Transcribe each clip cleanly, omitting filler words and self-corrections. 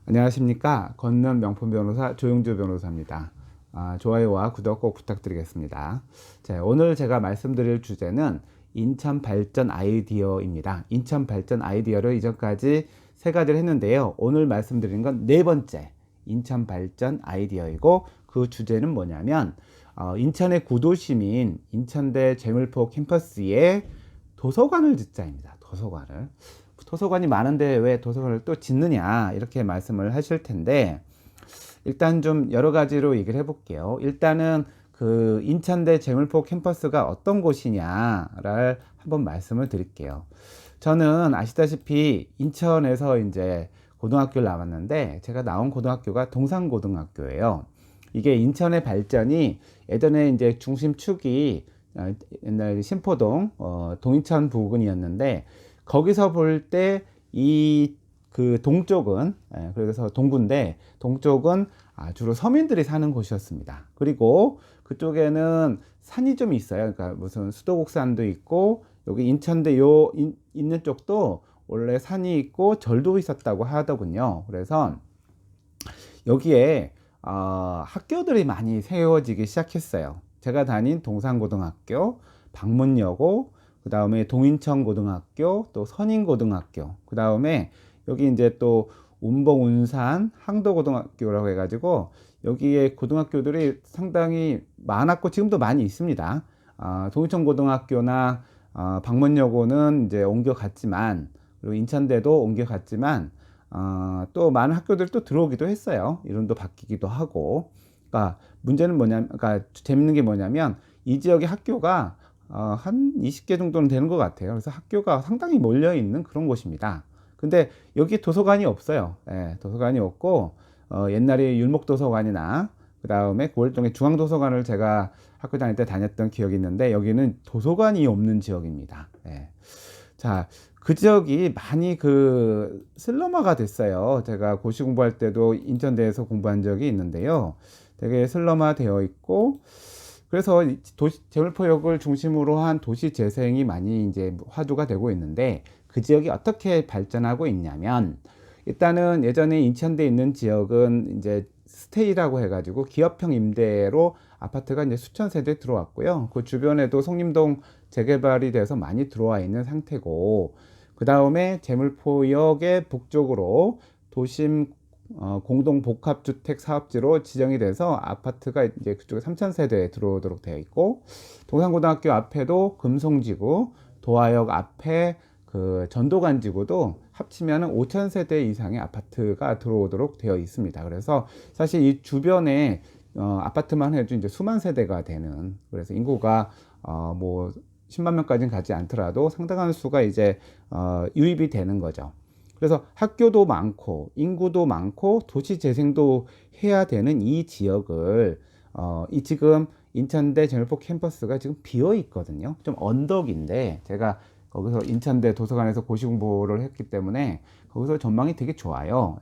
안녕하십니까. 건너 명품 변호사 조용주 변호사입니다. 좋아요와 구독 꼭 부탁드리겠습니다. 자, 오늘 제가 말씀드릴 주제는 인천 발전 아이디어입니다. 인천 발전 아이디어를 이전까지 세 가지를 했는데요. 오늘 말씀드리는 건 네 번째 인천 발전 아이디어이고, 그 주제는 뭐냐면 인천의 구도심인 인천대 재물포 캠퍼스에 도서관을 짓자입니다. 도서관이 많은데 왜 도서관을 또 짓느냐, 이렇게 말씀을 하실 텐데, 일단 좀 여러 가지로 얘기를 해볼게요. 일단은 그 인천대 재물포 캠퍼스가 어떤 곳이냐를 한번 말씀을 드릴게요. 저는 아시다시피 인천에서 이제 고등학교를 나왔는데, 제가 나온 고등학교가 동산고등학교예요. 이게 인천의 발전이 예전에 이제 중심축이 옛날 신포동 동인천 부근이었는데, 거기서 볼 때 이 그 동쪽은 그래서 동구인데, 동쪽은 주로 서민들이 사는 곳이었습니다. 그리고 그쪽에는 산이 좀 있어요. 그러니까 무슨 수도곡산도 있고, 여기 인천대 있는 쪽도 원래 산이 있고 절도 있었다고 하더군요. 그래서 여기에 학교들이 많이 세워지기 시작했어요. 제가 다닌 동산고등학교, 방문여고, 그 다음에 동인천고등학교, 또 선인고등학교, 그 다음에 여기 이제 또 운봉, 운산, 항도고등학교라고 해가지고 여기에 고등학교들이 상당히 많았고 지금도 많이 있습니다. 동인천고등학교나 방문여고는 이제 옮겨갔지만, 그리고 인천대도 옮겨갔지만, 또 많은 학교들이 또 들어오기도 했어요. 이름도 바뀌기도 하고. 그러니까 문제는 뭐냐면, 그러니까 재밌는 게 뭐냐면, 이 지역의 학교가 한 20개 정도는 되는 것 같아요. 그래서 학교가 상당히 몰려 있는 그런 곳입니다. 근데 여기 도서관이 없어요. 도서관이 없고, 옛날에 율목도서관이나 그 다음에 고월동의 중앙도서관을 제가 학교 다닐 때 다녔던 기억이 있는데, 여기는 도서관이 없는 지역입니다. 자, 그 지역이 많이 그 슬럼화가 됐어요. 제가 고시 공부할 때도 인천대에서 공부한 적이 있는데요. 되게 슬럼화 되어 있고, 그래서 재물포역을 중심으로 한 도시 재생이 많이 이제 화두가 되고 있는데, 그 지역이 어떻게 발전하고 있냐면, 일단은 예전에 인천대에 있는 지역은 이제 스테이라고 해가지고 기업형 임대로 아파트가 이제 수천 세대 들어왔고요. 그 주변에도 송림동 재개발이 돼서 많이 들어와 있는 상태고, 그 다음에 재물포역의 북쪽으로 도심 공동 복합주택 사업지로 지정이 돼서 아파트가 이제 그쪽에 3천 세대에 들어오도록 되어 있고, 동산고등학교 앞에도 금송지구, 도화역 앞에 그 전도간지구도 합치면 5천 세대 이상의 아파트가 들어오도록 되어 있습니다. 그래서 사실 이 주변에 아파트만 해도 이제 수만 세대가 되는, 그래서 인구가 뭐 10만 명까지는 가지 않더라도 상당한 수가 이제 유입이 되는 거죠. 그래서 학교도 많고 인구도 많고 도시 재생도 해야 되는 이 지역을 이 지금 인천대 재물포 캠퍼스가 지금 비어 있거든요. 좀 언덕인데, 제가 거기서 인천대 도서관에서 고시 공부를 했기 때문에 거기서 전망이 되게 좋아요.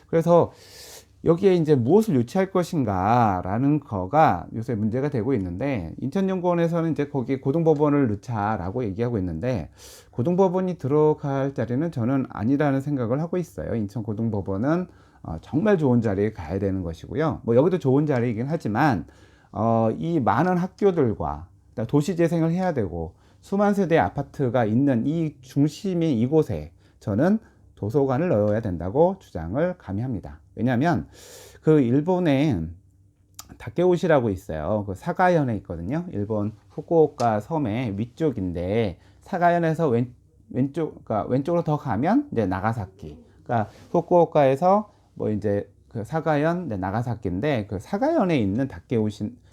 그래서 여기에 이제 무엇을 유치할 것인가 라는 거가 요새 문제가 되고 있는데, 인천연구원에서는 이제 거기 고등법원을 넣자라고 얘기하고 있는데, 고등법원이 들어갈 자리는 저는 아니라는 생각을 하고 있어요. 인천고등법원은 정말 좋은 자리에 가야 되는 것이고요. 뭐 여기도 좋은 자리이긴 하지만 이 많은 학교들과 도시재생을 해야 되고 수만 세대의 아파트가 있는 이 중심인 이곳에 저는 도서관을 넣어야 된다고 주장을 감히 합니다. 왜냐하면 그 일본에 다케오시라고 있어요. 그 사가현에 있거든요. 일본 후쿠오카 섬의 위쪽인데, 사가현에서 그러니까 왼쪽으로 더 가면 이제 나가사키. 그러니까 후쿠오카에서 뭐 이제 그 사가현, 나가사키인데, 그 사가현에 있는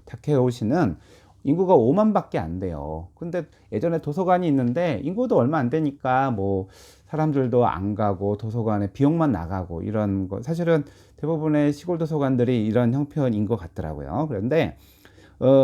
다케오시는 인구가 5만 밖에 안 돼요. 근데 예전에 도서관이 있는데 인구도 얼마 안 되니까 뭐 사람들도 안 가고 도서관에 비용만 나가고 이런 거, 사실은 대부분의 시골 도서관들이 이런 형편인 것 같더라고요. 그런데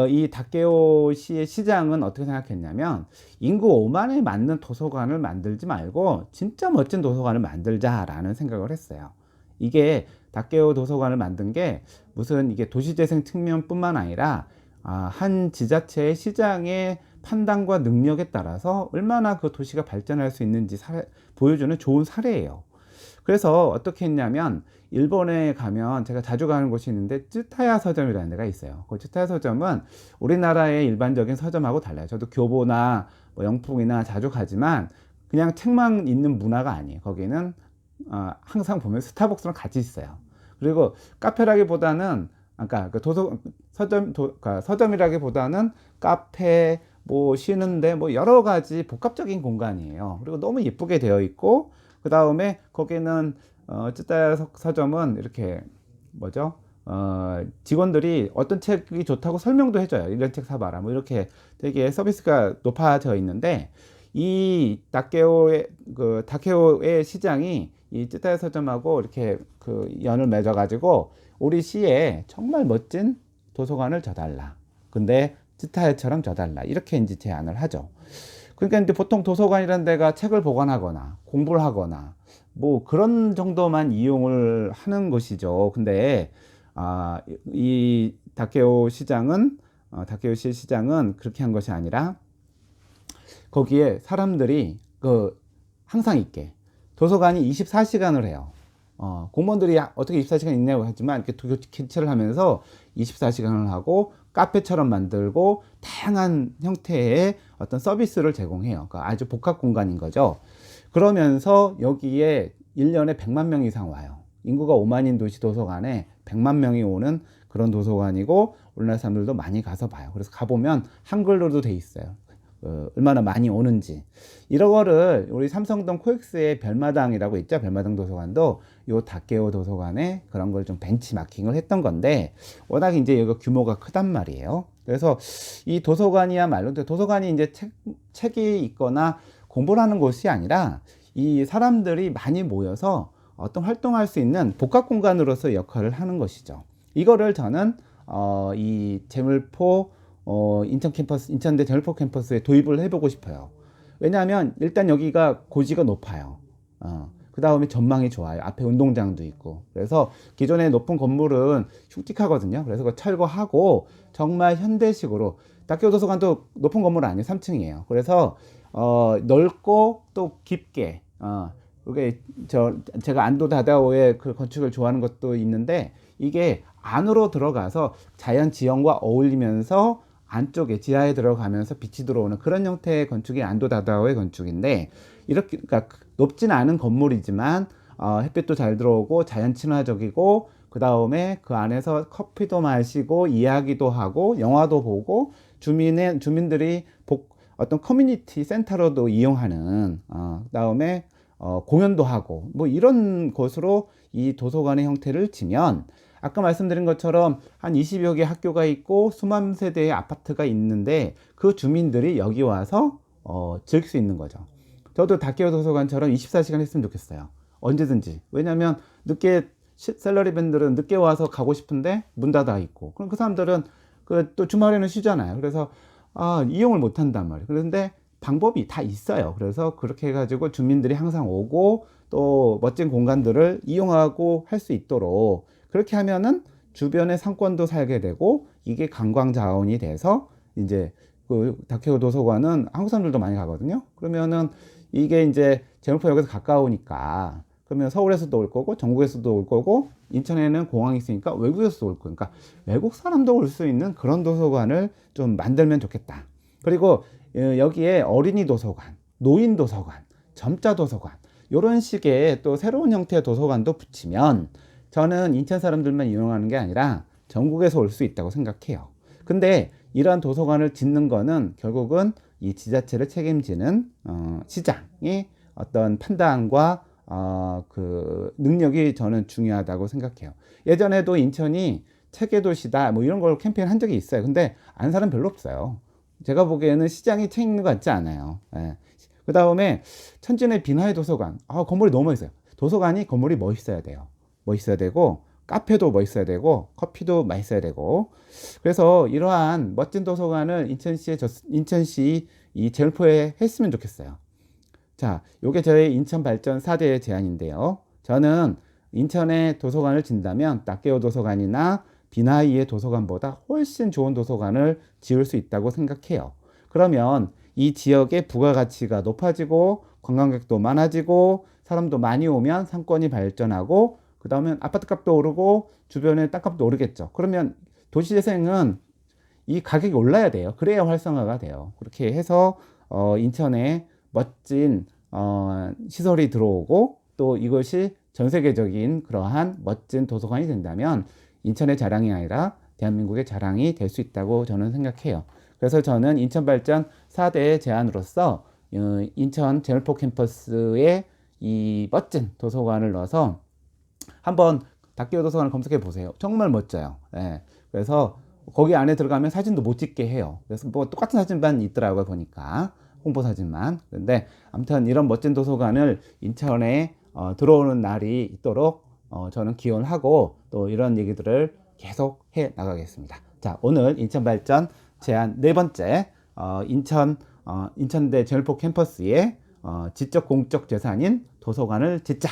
이 다케오시의 시장은 어떻게 생각했냐면, 인구 5만에 맞는 도서관을 만들지 말고 진짜 멋진 도서관을 만들자라는 생각을 했어요. 이게 다케오 도서관을 만든 게 무슨 이게 도시재생 측면뿐만 아니라 한 지자체의 시장의 판단과 능력에 따라서 얼마나 그 도시가 발전할 수 있는지 보여주는 좋은 사례예요. 그래서 어떻게 했냐면 일본에 가면 제가 자주 가는 곳이 있는데 쯔타야 서점이라는 데가 있어요. 그 쯔타야 서점은 우리나라의 일반적인 서점하고 달라요. 저도 교보나 뭐 영풍이나 자주 가지만 그냥 책만 있는 문화가 아니에요. 거기는 항상 보면 스타벅스랑 같이 있어요. 그리고 카페라기보다는 아까 그 그러니까 서점이라기보다는 카페 뭐 쉬는데 뭐 여러 가지 복합적인 공간이에요. 그리고 너무 예쁘게 되어 있고 그 다음에 거기는 쯔따야 서점은 이렇게 뭐죠? 직원들이 어떤 책이 좋다고 설명도 해줘요. 이런 책 사봐라. 뭐 이렇게 되게 서비스가 높아져 있는데 이 다케오의 시장이 이 쯔따야 서점하고 이렇게 그 연을 맺어가지고 우리 시에 정말 멋진 도서관을 줘달라. 근데 쯔타야처럼 줘달라. 이렇게 이제 제안을 하죠. 그러니까 이제 보통 도서관이라는 데가 책을 보관하거나 공부를 하거나 뭐 그런 정도만 이용을 하는 것이죠. 근데 이 다케오시 시장은 그렇게 한 것이 아니라 거기에 사람들이 항상 있게 도서관이 24시간을 해요. 공무원들이 어떻게 24시간 있냐고 하지만 이렇게 교체를 하면서 24시간을 하고 카페처럼 만들고 다양한 형태의 어떤 서비스를 제공해요. 그러니까 아주 복합 공간인 거죠. 그러면서 여기에 1년에 100만 명 이상 와요. 인구가 5만인 도시 도서관에 100만 명이 오는 그런 도서관이고 우리나라 사람들도 많이 가서 봐요. 그래서 가보면 한글로도 돼 있어요. 얼마나 많이 오는지. 이런 거를 우리 삼성동 코엑스의 별마당이라고 있죠. 별마당 도서관도 요 다케오 도서관에 그런 걸 좀 벤치마킹을 했던 건데 워낙 이제 여기 규모가 크단 말이에요. 그래서 이 도서관이야말로 도서관이 이제 책이 있거나 공부를 하는 곳이 아니라 이 사람들이 많이 모여서 어떤 활동할 수 있는 복합 공간으로서 역할을 하는 것이죠. 이거를 저는 이 제물포 인천대 제물포 캠퍼스에 도입을 해보고 싶어요. 왜냐하면 일단 여기가 고지가 높아요. 그 다음에 전망이 좋아요. 앞에 운동장도 있고. 그래서 기존의 높은 건물은 흉측하거든요. 그래서 그거 철거하고 정말 현대식으로 다케오 도서관도 높은 건물 아니에요. 3층이에요. 그래서 넓고 또 깊게 이게 제가 안도 다다오의 그 건축을 좋아하는 것도 있는데 이게 안으로 들어가서 자연 지형과 어울리면서 안쪽에 지하에 들어가면서 빛이 들어오는 그런 형태의 건축이 안도 다다오의 건축인데 이렇게 그러니까 높진 않은 건물이지만 햇빛도 잘 들어오고 자연 친화적이고 그 다음에 그 안에서 커피도 마시고 이야기도 하고 영화도 보고 주민들이 어떤 커뮤니티 센터로도 이용하는 그다음에 공연도 하고 뭐 이런 곳으로 이 도서관의 형태를 지면 아까 말씀드린 것처럼 한 20여 개 학교가 있고 수만 세대의 아파트가 있는데 그 주민들이 여기 와서 즐길 수 있는 거죠. 저도 다케오 도서관처럼 24시간 했으면 좋겠어요. 언제든지. 왜냐면 늦게 샐러리맨들은 늦게 와서 가고 싶은데 문 닫아 있고 그럼 그 사람들은 또 주말에는 쉬잖아요. 그래서 이용을 못 한단 말이에요. 그런데 방법이 다 있어요. 그래서 그렇게 해가지고 주민들이 항상 오고 또 멋진 공간들을 이용하고 할 수 있도록 그렇게 하면은 주변의 상권도 살게 되고 이게 관광 자원이 돼서 이제 그 다케오 도서관은 한국 사람들도 많이 가거든요. 그러면은 이게 이제 제물포역에서 가까우니까 그러면 서울에서도 올 거고 전국에서도 올 거고 인천에는 공항이 있으니까 외국에서도 올 거고 그러니까 외국 사람도 올 수 있는 그런 도서관을 좀 만들면 좋겠다. 그리고 여기에 어린이 도서관, 노인 도서관, 점자 도서관 이런 식의 또 새로운 형태의 도서관도 붙이면 저는 인천 사람들만 이용하는 게 아니라 전국에서 올 수 있다고 생각해요. 근데 이러한 도서관을 짓는 거는 결국은 이 지자체를 책임지는 시장의 어떤 판단과 그 능력이 저는 중요하다고 생각해요. 예전에도 인천이 책의 도시다 뭐 이런 걸 캠페인 한 적이 있어요. 근데 아는 사람 별로 없어요. 제가 보기에는 시장이 책 읽는 것 같지 않아요. 예. 그 다음에 천진의 빈하의 도서관. 건물이 너무 멋있어요. 도서관이 건물이 멋있어야 돼요. 멋있어야 되고 카페도 멋있어야 되고 커피도 맛있어야 되고 그래서 이러한 멋진 도서관을 인천시 이 제물포에 했으면 좋겠어요. 자, 요게 저의 인천 발전 4대 제안인데요. 저는 인천에 도서관을 진다면 다케오 도서관이나 비나이의 도서관보다 훨씬 좋은 도서관을 지을 수 있다고 생각해요. 그러면 이 지역의 부가가치가 높아지고 관광객도 많아지고 사람도 많이 오면 상권이 발전하고 그 다음에 아파트값도 오르고 주변에 땅값도 오르겠죠. 그러면 도시재생은 이 가격이 올라야 돼요. 그래야 활성화가 돼요. 그렇게 해서 인천에 멋진 시설이 들어오고 또 이것이 전 세계적인 그러한 멋진 도서관이 된다면 인천의 자랑이 아니라 대한민국의 자랑이 될 수 있다고 저는 생각해요. 그래서 저는 인천발전 4대 제안으로서 인천 제널포 캠퍼스에 이 멋진 도서관을 넣어서 한번 닥기어 도서관을 검색해 보세요. 정말 멋져요. 예. 그래서 거기 안에 들어가면 사진도 못 찍게 해요. 그래서 뭐 똑같은 사진만 있더라고요, 보니까. 홍보 사진만. 근데 아무튼 이런 멋진 도서관을 인천에 들어오는 날이 있도록 저는 기원을 하고 또 이런 얘기들을 계속 해 나가겠습니다. 자, 오늘 인천발전 제안 네 번째 인천대 제널포 캠퍼스의 지적 공적 재산인 도서관을 짓자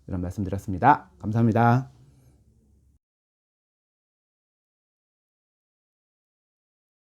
이런 말씀 드렸습니다. 감사합니다.